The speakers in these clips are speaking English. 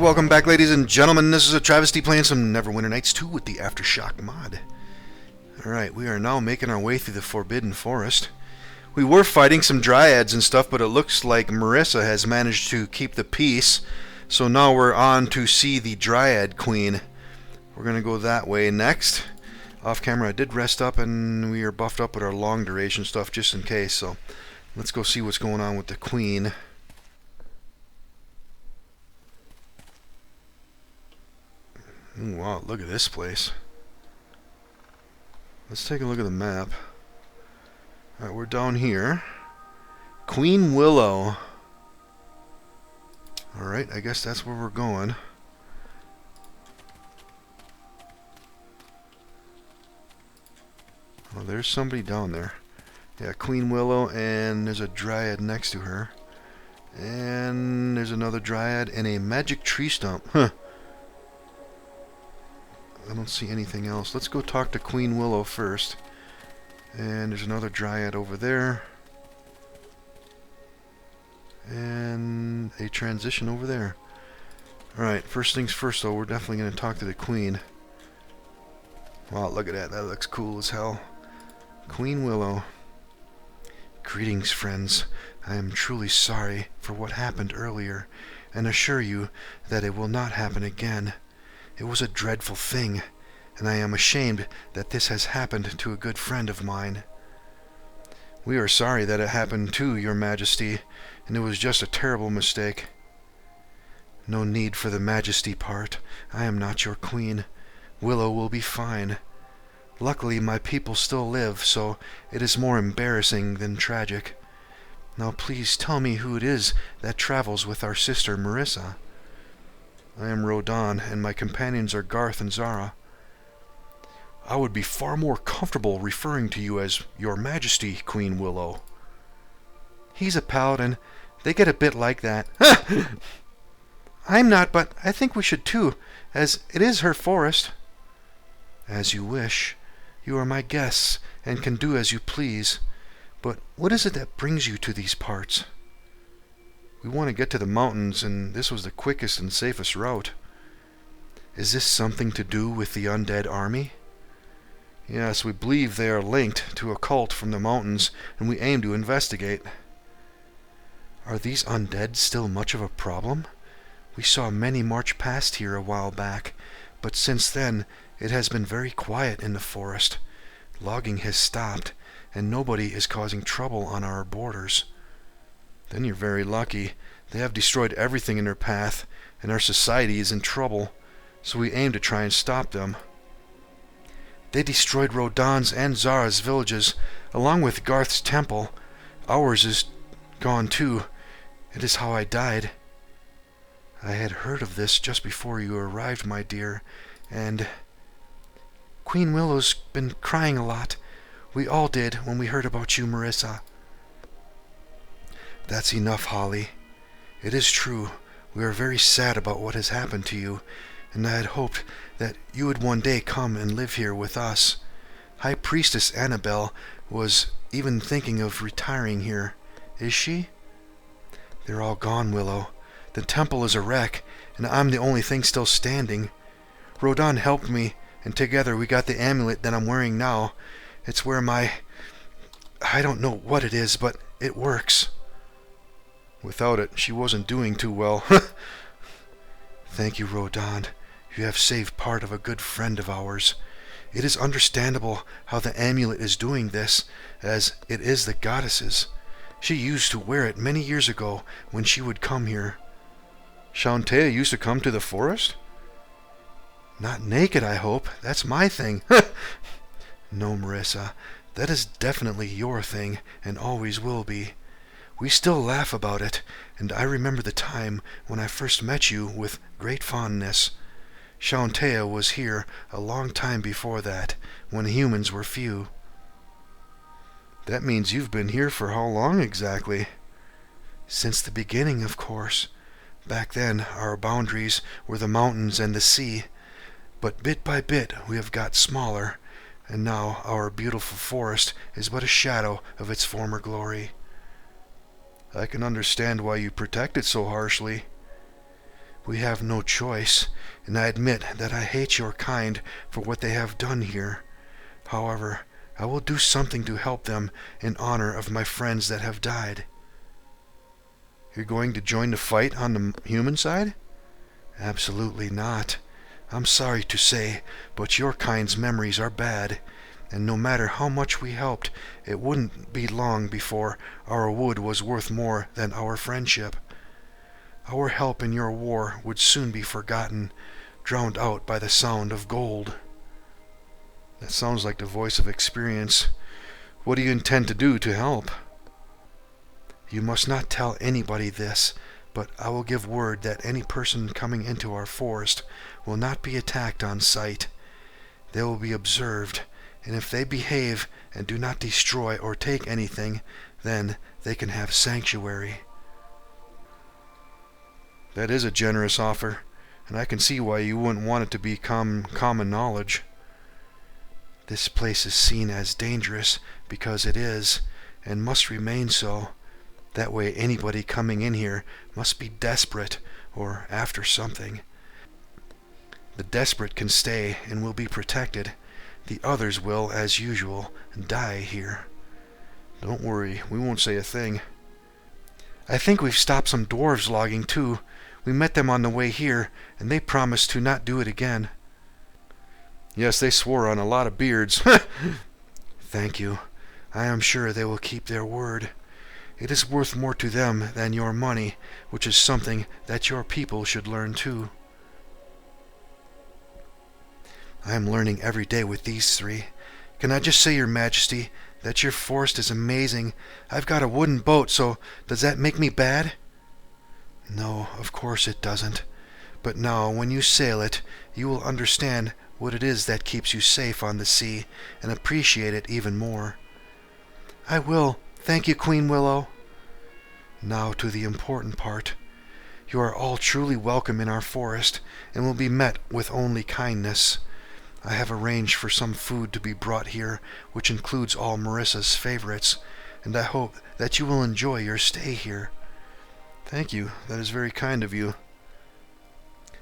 welcome back, ladies and gentlemen. This is AhTravesty playing some Neverwinter Nights 2 with the Aftershock mod. Alright, we are now making our way through the Forbidden Forest. We were fighting some dryads and stuff, but it looks like Marissa has managed to keep the peace. So now we're on to see the Dryad Queen. We're going to go that way next. Off camera I did rest up and we are buffed up with our long duration stuff just in case. So let's go see what's going on with the Queen. Ooh, wow, look at this place. Let's take a look at the map. Alright, we're down here. Queen Willow. Alright, I guess that's where we're going. Oh, there's somebody down there. Yeah, Queen Willow, and there's a dryad next to her. And there's another dryad and a magic tree stump. Huh. I don't see anything else. Let's go talk to Queen Willow first. And there's another dryad over there. And a transition over there. Alright, first things first though, we're definitely going to talk to the Queen. Wow, look at that. That looks cool as hell. Queen Willow. Greetings, friends. I am truly sorry for what happened earlier, and assure you that it will not happen again. It was a dreadful thing, and I am ashamed that this has happened to a good friend of mine. We are sorry that it happened to your Majesty, and it was just a terrible mistake. No need for the Majesty part. I am not your queen. Willow will be fine. Luckily, my people still live, so it is more embarrassing than tragic. Now please tell me who it is that travels with our sister Marissa. I am Rodan, and my companions are Garth and Zara. I would be far more comfortable referring to you as Your Majesty, Queen Willow. He's a paladin. They get a bit like that. I'm not, but I think we should too, as it is her forest. As you wish. You are my guests, and can do as you please. But what is it that brings you to these parts? We want to get to the mountains, and this was the quickest and safest route. Is this something to do with the undead army? Yes, we believe they are linked to a cult from the mountains, and we aim to investigate. Are these undead still much of a problem? We saw many march past here a while back, but since then it has been very quiet in the forest. Logging has stopped, and nobody is causing trouble on our borders. Then you're very lucky. They have destroyed everything in their path, and our society is in trouble, so we aim to try and stop them. They destroyed Rodan's and Zara's villages, along with Garth's temple. Ours is gone too. It is how I died. I had heard of this just before you arrived, my dear, and Queen Willow's been crying a lot. We all did when we heard about you, Marissa. That's enough, Holly. It is true. We are very sad about what has happened to you, and I had hoped that you would one day come and live here with us. High Priestess Annabelle was even thinking of retiring here. Is she? They're all gone, Willow. The temple is a wreck, and I'm the only thing still standing. Rodan helped me, and together we got the amulet that I'm wearing now. It's where I don't know what it is, but it works. Without it, she wasn't doing too well. Thank you, Rodan. You have saved part of a good friend of ours. It is understandable how the amulet is doing this, as it is the goddess's. She used to wear it many years ago when she would come here. Shantea used to come to the forest? Not naked, I hope. That's my thing. No, Marissa. That is definitely your thing, and always will be. We still laugh about it, and I remember the time when I first met you with great fondness. Shantea was here a long time before that, when humans were few. That means you've been here for how long exactly? Since the beginning, of course. Back then, our boundaries were the mountains and the sea, but bit by bit we have got smaller, and now our beautiful forest is but a shadow of its former glory. I can understand why you protect it so harshly. We have no choice, and I admit that I hate your kind for what they have done here. However, I will do something to help them in honor of my friends that have died." "You're going to join the fight on the human side?" "Absolutely not. I'm sorry to say, but your kind's memories are bad, and no matter how much we helped, it wouldn't be long before our wood was worth more than our friendship. Our help in your war would soon be forgotten, drowned out by the sound of gold." That sounds like the voice of experience. "What do you intend to do to help?" "You must not tell anybody this, but I will give word that any person coming into our forest will not be attacked on sight. They will be observed, and if they behave and do not destroy or take anything, then they can have sanctuary." That is a generous offer, and I can see why you wouldn't want it to become common knowledge. "This place is seen as dangerous because it is, and must remain so. That way anybody coming in here must be desperate or after something. The desperate can stay and will be protected. The others will, as usual, die here." "Don't worry, we won't say a thing." "I think we've stopped some dwarves logging too. We met them on the way here, and they promised to not do it again." "Yes, they swore on a lot of beards." "Thank you. I am sure they will keep their word. It is worth more to them than your money, which is something that your people should learn too." "I am learning every day with these three. Can I just say, Your Majesty, that your forest is amazing? I've got a wooden boat, so does that make me bad?" "No, of course it doesn't. But now, when you sail it, you will understand what it is that keeps you safe on the sea, and appreciate it even more." "I will. Thank you, Queen Willow." "Now to the important part. You are all truly welcome in our forest, and will be met with only kindness. I have arranged for some food to be brought here, which includes all Marissa's favorites, and I hope that you will enjoy your stay here." "Thank you. That is very kind of you."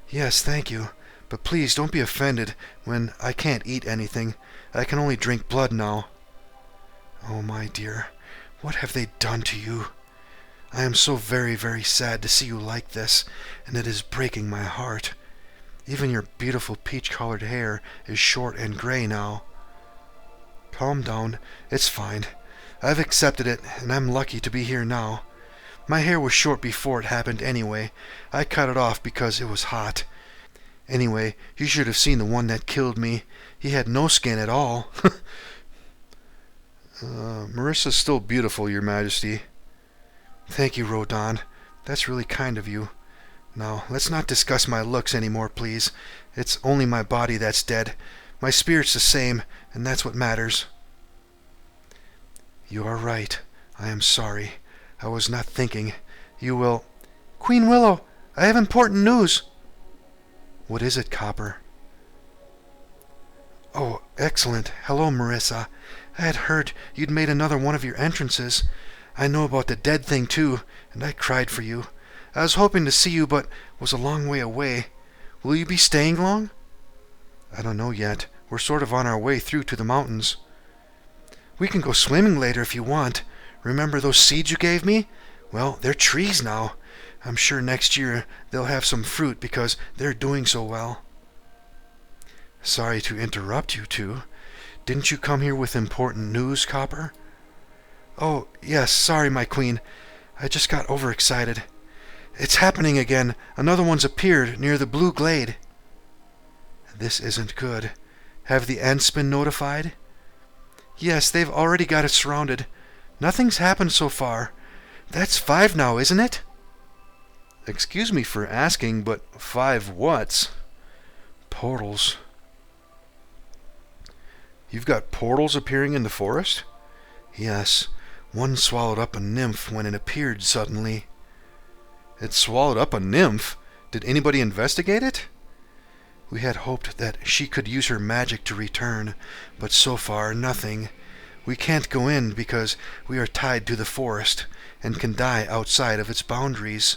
"Yes, thank you. But please don't be offended when I can't eat anything. I can only drink blood now." "Oh, my dear, what have they done to you? I am so very, very sad to see you like this, and it is breaking my heart. Even your beautiful peach-colored hair is short and gray now." "Calm down. It's fine. I've accepted it, and I'm lucky to be here now. My hair was short before it happened anyway. I cut it off because it was hot. Anyway, you should have seen the one that killed me. He had no skin at all." "Marissa's still beautiful, Your Majesty." "Thank you, Rodan. That's really kind of you. Now, let's not discuss my looks anymore, please. It's only my body that's dead. My spirit's the same, and that's what matters." "You are right. I am sorry. I was not thinking. You will—" "Queen Willow, I have important news." "What is it, Copper?" "Oh, excellent. Hello, Marissa. I had heard you'd made another one of your entrances. I know about the dead thing, too, and I cried for you. I was hoping to see you, but was a long way away. Will you be staying long?" "I don't know yet. We're sort of on our way through to the mountains." "We can go swimming later if you want. Remember those seeds you gave me? Well, they're trees now. I'm sure next year they'll have some fruit because they're doing so well." "Sorry to interrupt you two. Didn't you come here with important news, Copper?" "Oh, yes, sorry, my queen. I just got overexcited. It's happening again. Another one's appeared near the Blue Glade." "This isn't good. Have the Ents been notified?" "Yes, they've already got it surrounded. Nothing's happened so far. That's 5 now, isn't it?" "Excuse me for asking, but 5 whats?" "Portals." "You've got portals appearing in the forest?" "Yes. One swallowed up a nymph when it appeared suddenly." "It swallowed up a nymph? Did anybody investigate it?" "We had hoped that she could use her magic to return, but so far nothing. We can't go in because we are tied to the forest and can die outside of its boundaries.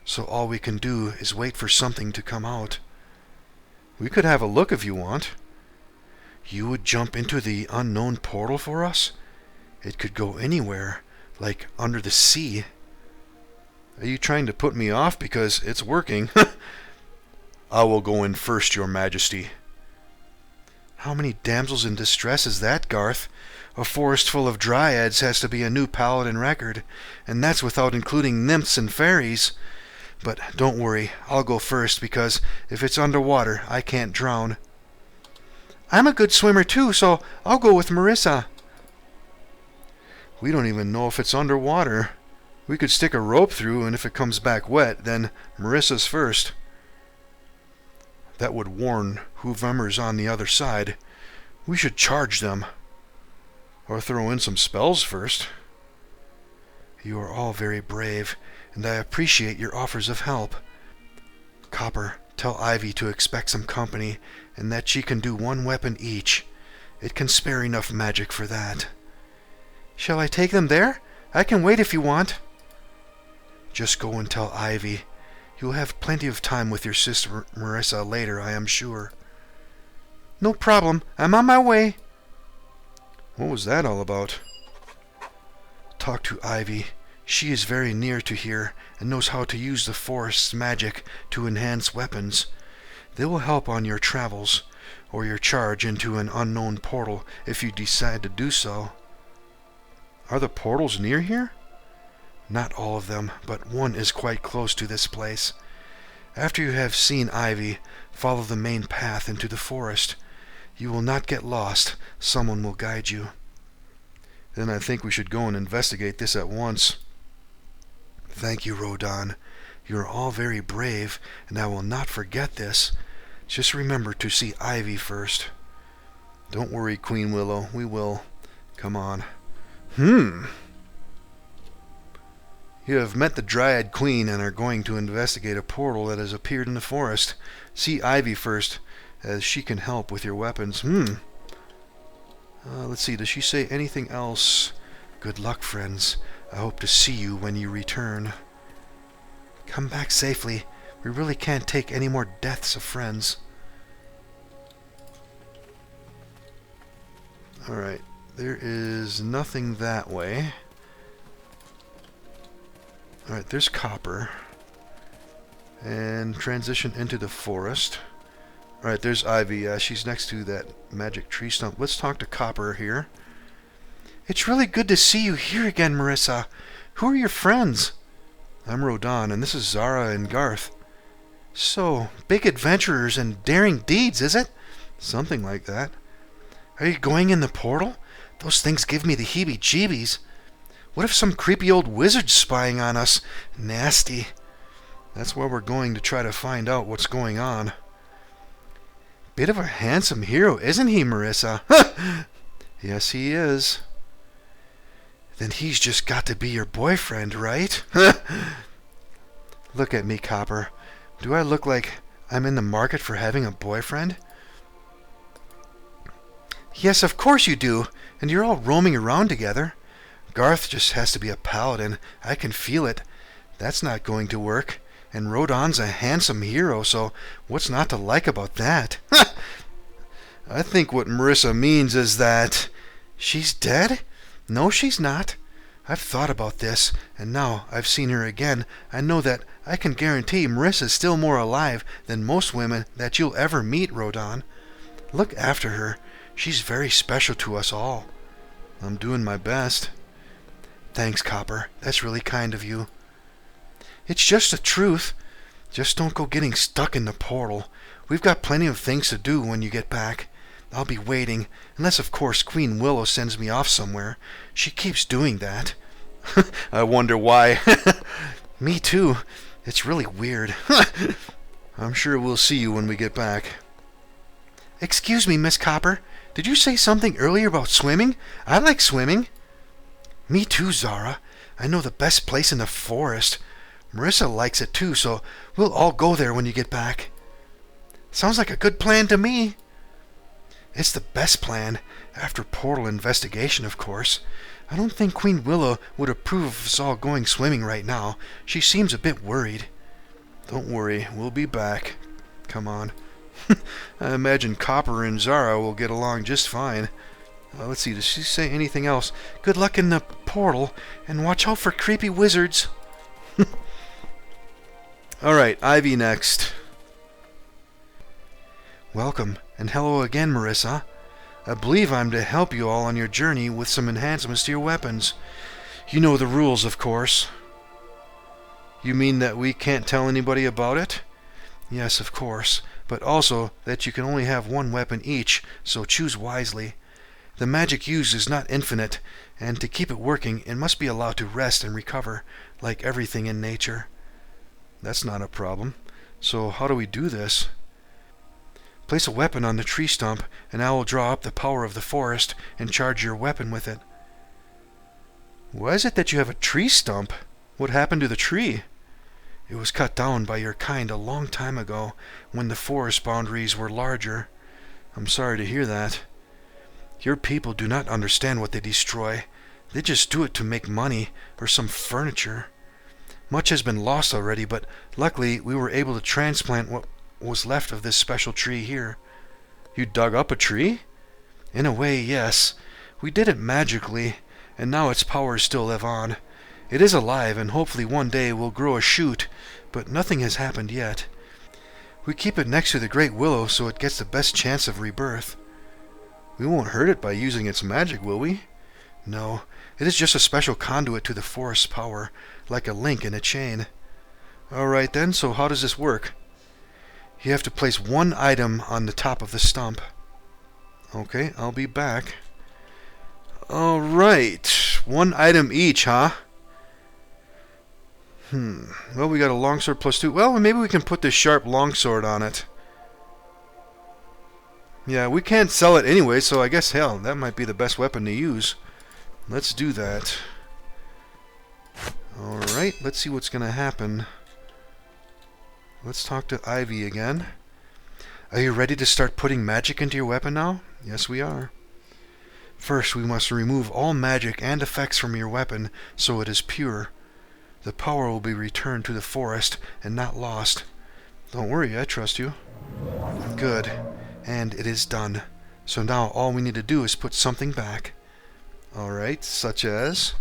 so all we can do is wait for something to come out. We could have a look if you want. You would jump into the unknown portal for us? It could go anywhere, like under the sea. Are you trying to put me off because it's working? I will go in first, your majesty. How many damsels in distress is that, Garth? A forest full of dryads has to be a new paladin record, and that's without including nymphs and fairies. But don't worry, I'll go first, because if it's underwater, I can't drown. I'm a good swimmer too, so I'll go with Marissa. We don't even know if it's underwater. We could stick a rope through, and if it comes back wet, then Marissa's first. That would warn whoever's on the other side. We should charge them. Or throw in some spells first. You are all very brave, and I appreciate your offers of help. Copper, tell Ivy to expect some company, and that she can do one weapon each. It can spare enough magic for that. Shall I take them there? I can wait if you want. Just go and tell Ivy. You'll have plenty of time with your sister Marissa later, I am sure. No problem. I'm on my way. What was that all about? Talk to Ivy. She is very near to here and knows how to use the forest's magic to enhance weapons. They will help on your travels, or your charge into an unknown portal if you decide to do so. Are the portals near here? Not all of them, but one is quite close to this place. After you have seen Ivy, follow the main path into the forest. You will not get lost. Someone will guide you. Then I think we should go and investigate this at once. Thank you, Rodan. You are all very brave, and I will not forget this. Just remember to see Ivy first. Don't worry, Queen Willow. We will. Come on. You have met the Dryad Queen and are going to investigate a portal that has appeared in the forest. See Ivy first, as she can help with your weapons. Let's see, does she say anything else? Good luck, friends. I hope to see you when you return. Come back safely. We really can't take any more deaths of friends. Alright, there is nothing that way. Alright, there's Copper. And transition into the forest. Alright, there's Ivy. She's next to that magic tree stump. Let's talk to Copper here. It's really good to see you here again, Marissa. Who are your friends? I'm Rodan, and this is Zara and Garth. So, big adventurers and daring deeds, is it? Something like that. Are you going in the portal? Those things give me the heebie-jeebies. What if some creepy old wizard's spying on us? Nasty. That's why we're going to try to find out what's going on. Bit of a handsome hero, isn't he, Marissa? Yes, he is. Then he's just got to be your boyfriend, right? Look at me, Copper. Do I look like I'm in the market for having a boyfriend? Yes, of course you do. And you're all roaming around together. Garth just has to be a paladin. I can feel it. That's not going to work. And Rodan's a handsome hero, so what's not to like about that? I think what Marissa means is that... She's dead? No, she's not. I've thought about this, and now I've seen her again. I know that I can guarantee Marissa's still more alive than most women that you'll ever meet, Rodan. Look after her. She's very special to us all. I'm doing my best. Thanks, Copper. That's really kind of you. It's just the truth. Just don't go getting stuck in the portal. We've got plenty of things to do when you get back. I'll be waiting, unless of course Queen Willow sends me off somewhere. She keeps doing that. I wonder why. Me too. It's really weird. I'm sure we'll see you when we get back. Excuse me, Miss Copper. Did you say something earlier about swimming? I like swimming. Me too, Zara. I know the best place in the forest. Marissa likes it too, so we'll all go there when you get back. Sounds like a good plan to me. It's the best plan, after portal investigation, of course. I don't think Queen Willow would approve of us all going swimming right now. She seems a bit worried. Don't worry, we'll be back. Come on. I imagine Copper and Zara will get along just fine. Let's see, does she say anything else? Good luck in the portal, and watch out for creepy wizards. Alright, Ivy next. Welcome, and hello again, Marissa. I believe I'm to help you all on your journey with some enhancements to your weapons. You know the rules, of course. You mean that we can't tell anybody about it? Yes, of course, but also that you can only have one weapon each, so choose wisely. The magic used is not infinite, and to keep it working, it must be allowed to rest and recover, like everything in nature. That's not a problem. So how do we do this? Place a weapon on the tree stump, and I will draw up the power of the forest and charge your weapon with it. Why is it that you have a tree stump? What happened to the tree? It was cut down by your kind a long time ago, when the forest boundaries were larger. I'm sorry to hear that. Your people do not understand what they destroy. They just do it to make money or some furniture. Much has been lost already, but luckily we were able to transplant what was left of this special tree here. You dug up a tree? In a way, yes. We did it magically, and now its powers still live on. It is alive, and hopefully one day will grow a shoot, but nothing has happened yet. We keep it next to the great willow so it gets the best chance of rebirth. We won't hurt it by using its magic, will we? No, it is just a special conduit to the forest's power, like a link in a chain. Alright then, so how does this work? You have to place one item on the top of the stump. Okay, I'll be back. Alright, one item each, huh? Well, we got a longsword +2. Well, maybe we can put this sharp longsword on it. Yeah, we can't sell it anyway, so I guess, hell, that might be the best weapon to use. Let's do that. Alright, let's see what's going to happen. Let's talk to Ivy again. Are you ready to start putting magic into your weapon now? Yes, we are. First, we must remove all magic and effects from your weapon so it is pure. The power will be returned to the forest and not lost. Don't worry, I trust you. Good. And it is done. So now all we need to do is put something back. Alright, such as...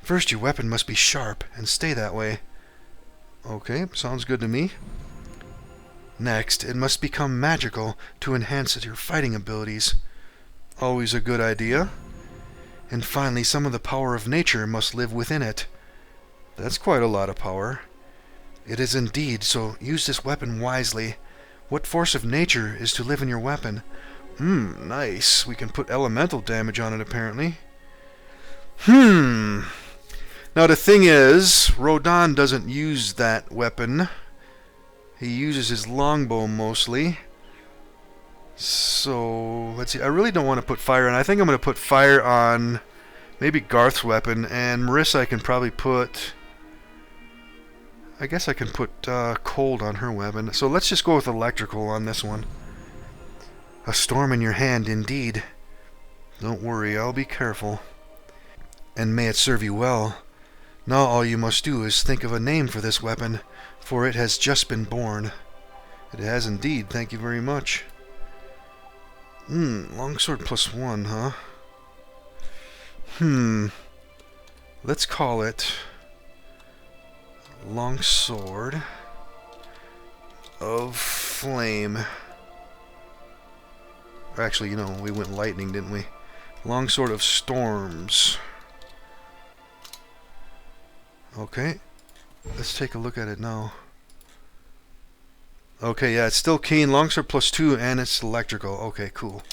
First, your weapon must be sharp and stay that way. Okay, sounds good to me. Next, it must become magical to enhance your fighting abilities. Always a good idea. And finally, some of the power of nature must live within it. That's quite a lot of power. It is indeed, so use this weapon wisely. What force of nature is to live in your weapon? Nice. We can put elemental damage on it, apparently. Now the thing is, Rodan doesn't use that weapon. He uses his longbow mostly. So, let's see. I really don't want to put fire on. I think I'm going to put fire on maybe Garth's weapon, and Marissa I can probably put... I guess I can put cold on her weapon. So let's just go with electrical on this one. A storm in your hand, indeed. Don't worry, I'll be careful. And may it serve you well. Now all you must do is think of a name for this weapon, for it has just been born. It has indeed, thank you very much. Longsword +1, huh? Let's call it... Longsword of Flame. Actually, you know, we went lightning, didn't we? Longsword of Storms. Okay. Let's take a look at it now. Okay, yeah, it's still keen. Longsword +2, and it's electrical. Okay, cool.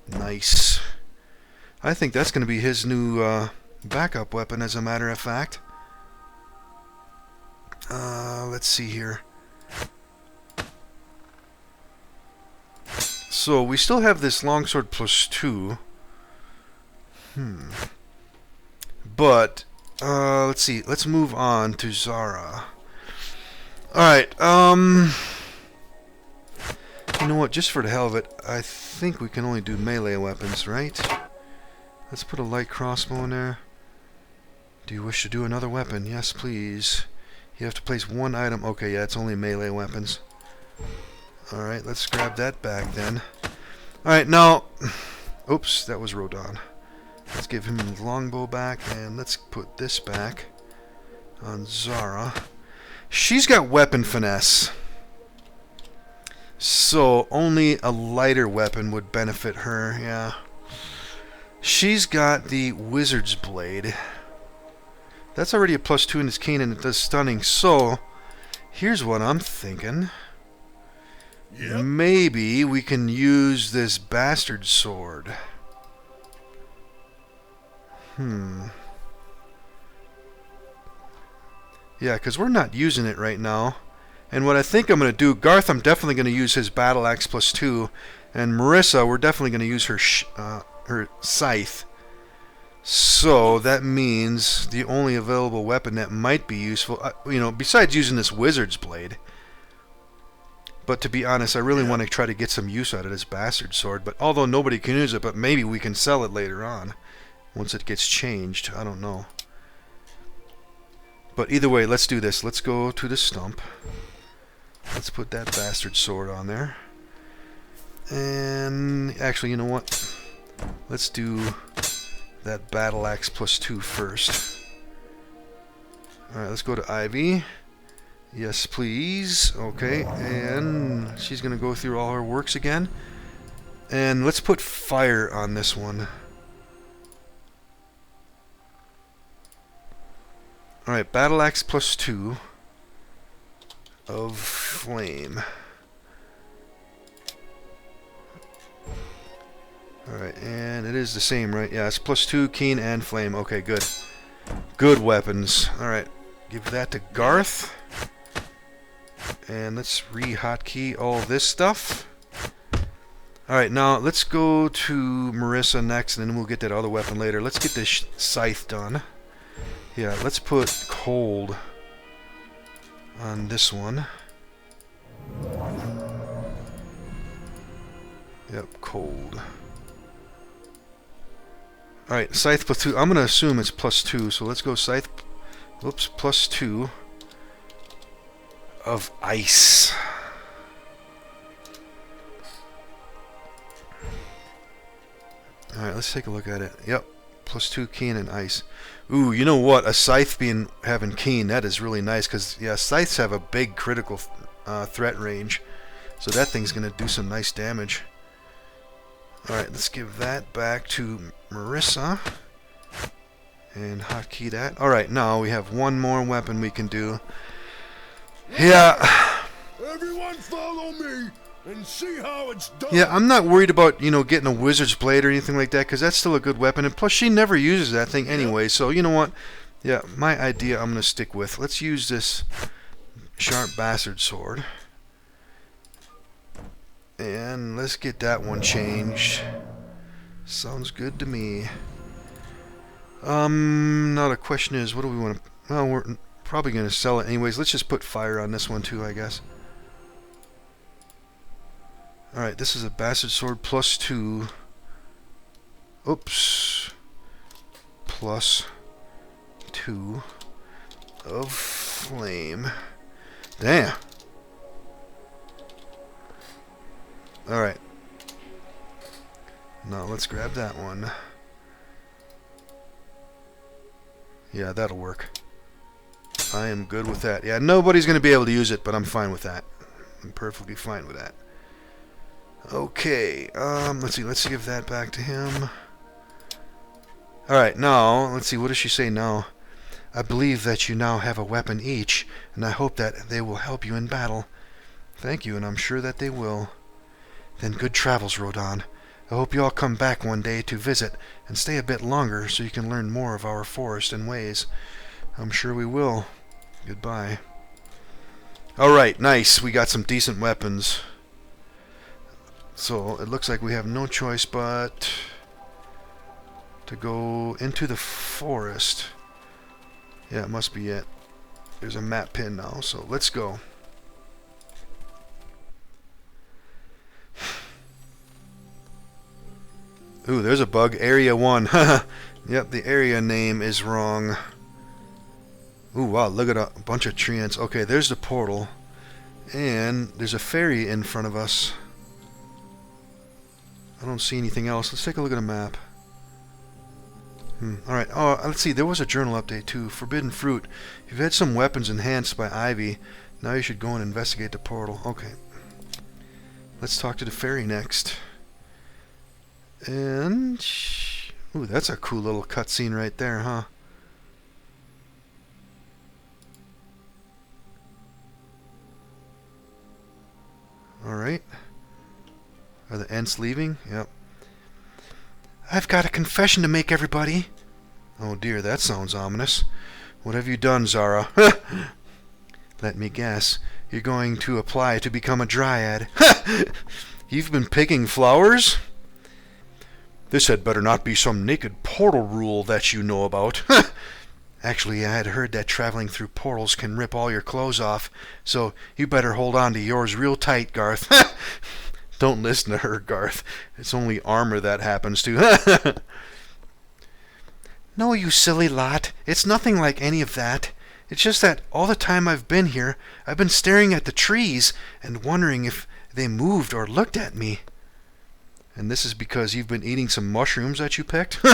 Nice. I think that's going to be his new backup weapon, as a matter of fact. Let's see here. So we still have this longsword +2. But let's see. Let's move on to Zara. Alright, you know what, just for the hell of it, I think we can only do melee weapons, right? Let's put a light crossbow in there. Do you wish to do another weapon? Yes, please. You have to place one item. Okay, yeah, it's only melee weapons. Alright, let's grab that back then. Alright, now... Oops, that was Rodon. Let's give him the longbow back, and let's put this back on Zara. She's got weapon finesse. So, only a lighter weapon would benefit her, yeah. She's got the Wizard's Blade. That's already a +2 in his cane, and it does stunning. So, here's what I'm thinking. Yep. Maybe we can use this Bastard Sword. Yeah, because we're not using it right now. And what I think I'm going to do, Garth, I'm definitely going to use his Battle Axe +2. And Marissa, we're definitely going to use her Scythe. So that means the only available weapon that might be useful, you know, besides using this Wizard's Blade. But to be honest, I really want to try to get some use out of this Bastard Sword. But although nobody can use it, but maybe we can sell it later on. Once it gets changed, I don't know. But either way, let's do this. Let's go to the stump. Let's put that Bastard Sword on there. And actually, you know what? Let's do that Battle Axe +2 first. Alright, let's go to Ivy. Yes, please. Okay, and she's going to go through all her works again. And let's put fire on this one. Alright, Battle Axe +2 of flame. Alright, and it is the same, right? Yeah, it's +2, keen, and flame. Okay, good. Good weapons. Alright, give that to Garth. And let's re-hotkey all this stuff. Alright, now let's go to Marissa next, and then we'll get that other weapon later. Let's get this scythe done. Yeah, let's put cold on this one. Yep, cold. Alright, scythe +2. I'm going to assume it's +2, so let's go scythe. Whoops, +2 of ice. Alright, let's take a look at it. Yep, +2 keen and ice. Ooh, you know what? A scythe having keen, that is really nice, because yeah, scythes have a big critical threat range, so that thing's going to do some nice damage. Alright, let's give that back to Marissa and hotkey that. Alright, now we have one more weapon we can do. Yeah. Everyone follow me and see how it's done. Yeah, I'm not worried about, you know, getting a Wizard's Blade or anything like that, because that's still a good weapon, and plus she never uses that thing anyway, so you know what? Yeah, my idea I'm going to stick with. Let's use this Sharp Bastard Sword. And let's get that one changed. Sounds good to me. Now the question is, what do we want to... Well, we're probably going to sell it anyways. Let's just put fire on this one too, I guess. Alright, this is a Bastard Sword +2. Oops. +2 of flame. Damn. Alright. Now let's grab that one. Yeah, that'll work. I am good with that. Yeah, nobody's going to be able to use it, but I'm fine with that. I'm perfectly fine with that. Okay, let's see, let's give that back to him. Alright, now, let's see, what does she say now? I believe that you now have a weapon each, and I hope that they will help you in battle. Thank you, and I'm sure that they will. Then good travels, Rodon. I hope you all come back one day to visit, and stay a bit longer so you can learn more of our forest and ways. I'm sure we will. Goodbye. Alright, nice. We got some decent weapons. So, it looks like we have no choice but to go into the forest. Yeah, it must be it. There's a map pin now, so let's go. Ooh, there's a bug. Area 1. Yep, the area name is wrong. Ooh, wow, look at a bunch of treants. Okay, there's the portal. And there's a ferry in front of us. I don't see anything else. Let's take a look at a map. Alright, oh, let's see. There was a journal update too. Forbidden fruit. You've had some weapons enhanced by Ivy. Now you should go and investigate the portal. Okay. Let's talk to the ferry next. And... ooh, that's a cool little cutscene right there, huh? Alright. Are the Ents leaving? Yep. I've got a confession to make, everybody. Oh dear, that sounds ominous. What have you done, Zara? Let me guess. You're going to apply to become a dryad. You've been picking flowers? This had better not be some naked portal rule that you know about. Actually, I had heard that traveling through portals can rip all your clothes off, so you better hold on to yours real tight, Garth. Don't listen to her, Garth. It's only armor that happens to. No, you silly lot. It's nothing like any of that. It's just that all the time I've been here, I've been staring at the trees and wondering if they moved or looked at me. And this is because you've been eating some mushrooms that you picked?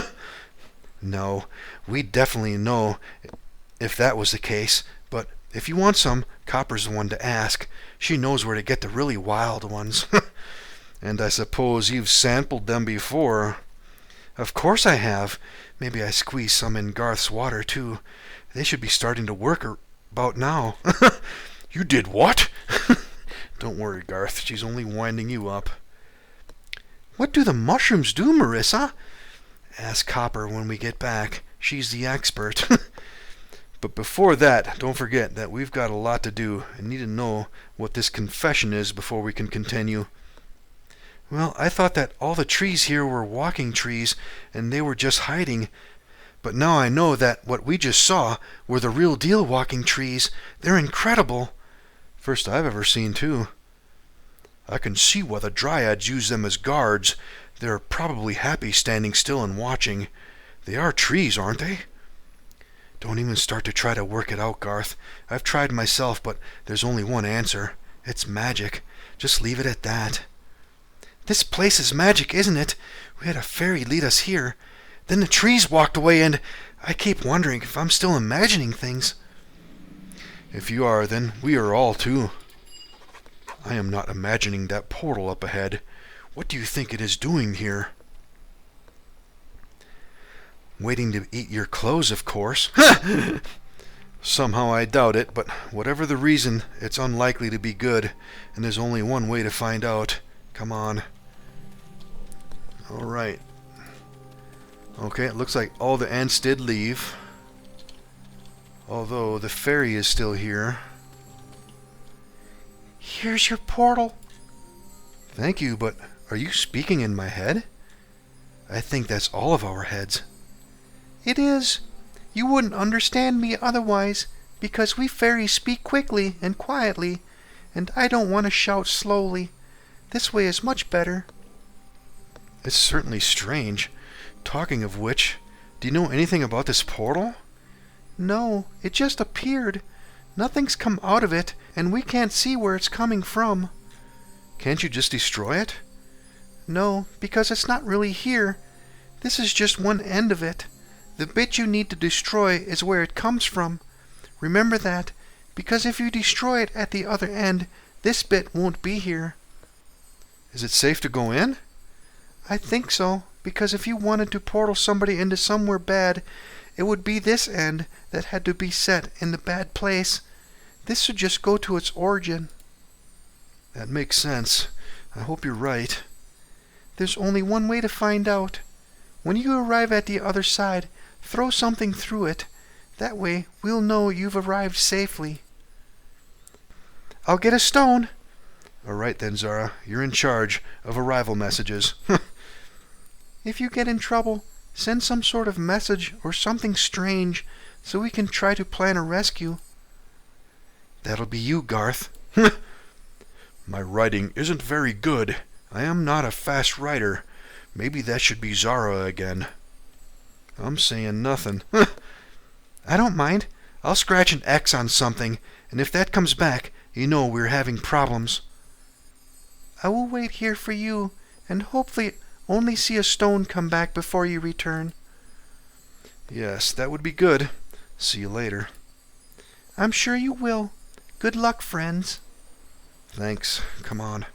No, we definitely know if that was the case, but if you want some, Copper's the one to ask. She knows where to get the really wild ones. And I suppose you've sampled them before. Of course I have. Maybe I squeezed some in Garth's water, too. They should be starting to work about now. You did what? Don't worry, Garth. She's only winding you up. What do the mushrooms do, Marissa? Ask Copper when we get back. She's the expert. But before that, don't forget that we've got a lot to do and need to know what this confession is before we can continue. Well, I thought that all the trees here were walking trees and they were just hiding. But now I know that what we just saw were the real deal walking trees. They're incredible. First I've ever seen, too. I can see why the Dryads use them as guards. They're probably happy standing still and watching. They are trees, aren't they? Don't even start to try to work it out, Garth. I've tried myself, but there's only one answer. It's magic. Just leave it at that. This place is magic, isn't it? We had a fairy lead us here. Then the trees walked away, and I keep wondering if I'm still imagining things. If you are, then we are all too. I am not imagining that portal up ahead. What do you think it is doing here? Waiting to eat your clothes, of course. Somehow I doubt it, but whatever the reason, it's unlikely to be good, and there's only one way to find out. Come on. Alright. Okay, it looks like all the Ents did leave. Although the ferry is still here. Here's your portal. Thank you, but are you speaking in my head? I think that's all of our heads. It is. You wouldn't understand me otherwise, because we fairies speak quickly and quietly, and I don't want to shout slowly. This way is much better. It's certainly strange. Talking of which, do you know anything about this portal? No, it just appeared. Nothing's come out of it, and we can't see where it's coming from. Can't you just destroy it? No, because it's not really here. This is just one end of it. The bit you need to destroy is where it comes from. Remember that, because if you destroy it at the other end, this bit won't be here. Is it safe to go in? I think so, because if you wanted to portal somebody into somewhere bad, it would be this end that had to be set in the bad place. This should just go to its origin. That makes sense. I hope you're right. There's only one way to find out. When you arrive at the other side, throw something through it. That way we'll know you've arrived safely. I'll get a stone. All right then, Zara. You're in charge of arrival messages. If you get in trouble, send some sort of message or something strange so we can try to plan a rescue. That'll be you, Garth. My writing isn't very good. I am not a fast writer. Maybe that should be Zara again. I'm saying nothing. I don't mind. I'll scratch an X on something, and if that comes back, you know we're having problems. I will wait here for you, and hopefully only see a stone come back before you return. Yes, that would be good. See you later. I'm sure you will. Good luck, friends. Thanks. Come on.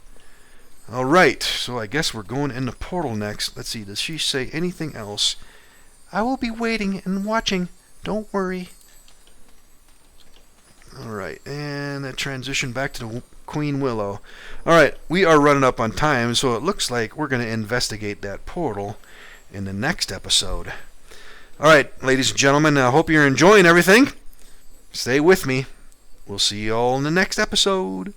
Alright, so I guess we're going in the portal next. Let's see, does she say anything else? I will be waiting and watching. Don't worry. Alright, and that transition back to the Queen Willow. Alright, we are running up on time, so it looks like we're going to investigate that portal in the next episode. Alright, ladies and gentlemen, I hope you're enjoying everything. Stay with me. We'll see you all in the next episode.